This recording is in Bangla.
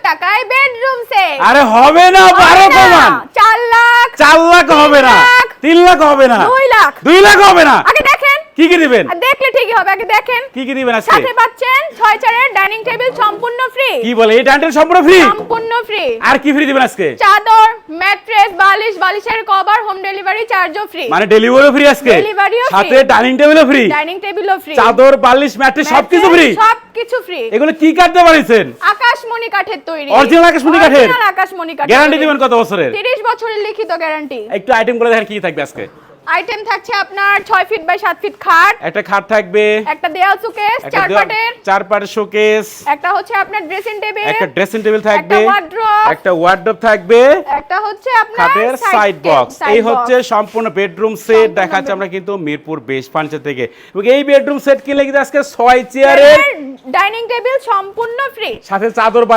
টাকায় বেডরুম সেট। আরে হবে না, 12 কমান। 4 লাখ। 4 লাখ হবে না, 3 লাখ হবে না, 2 লাখ। 2 লাখ হবে না। আগে দেখেন কি কি দিবেন? আর দেখলে ঠিকই হবে, আগে দেখেন। কি কি দিবেন আজকে? সাথে পাচ্ছেন 6 এর ডাইনিং টেবিল সম্পূর্ণ ফ্রি। কি বলে, এই ডাইনিং সম্পূর্ণ ফ্রি? সম্পূর্ণ ফ্রি। আর কি ফ্রি দিবেন আজকে? চাদর, ম্যাট্রেস, বালিশ, বালিশের কভার, হোম ডেলিভারি চার্জও ফ্রি। মানে ডেলিভারিও ফ্রি আজকে, ডেলিভারিও ফ্রি, সাথে ডাইনিং টেবিলও ফ্রি, ডাইনিং টেবিলও ফ্রি, চাদর, বালিশ, ম্যাট্রেস সবকিছু ফ্রি। সবকিছু ফ্রি। এগুলো কি কাঠ দিয়ে বানিয়েছেন? আকাশমণি কাঠের তৈরি। অরিজিনাল আকাশমণি কাঠের? অরিজিনাল আকাশমণি কাঠের। গ্যারান্টি দিবেন কত বছরের? 30 বছরের লিখিত গ্যারান্টি। একটু আইটেম গুলো দেখেন, কি থাকবে আজকে? আইটেম থাকছে আপনার 6 ফিট বাই 7 ফিট খাট, একটা খাট থাকবে, একটা দেয়াল শোকেস 4 পাটের, 4 পাটের শোকেস, একটা হচ্ছে আপনার ড্রেসিং টেবিল, একটা ড্রেসিং টেবিল থাকবে, একটা ওয়ার্ড্রপ, একটা ওয়ার্ডরোব থাকবে, একটা হচ্ছে আপনার খাটের সাইড বক্স। এই হচ্ছে box। সম্পূর্ণ বেডরুম সেট দেখাচ্ছে আমরা কিন্তু মিরপুর বেস্ট ফার্নিচার থেকে। এবং এই বেডরুম সেট কিনলে কিন্তু আজকে 6 চেয়ারের ডাইনিং টেবিল সম্পূর্ণ ফ্রি, সাথে চাদর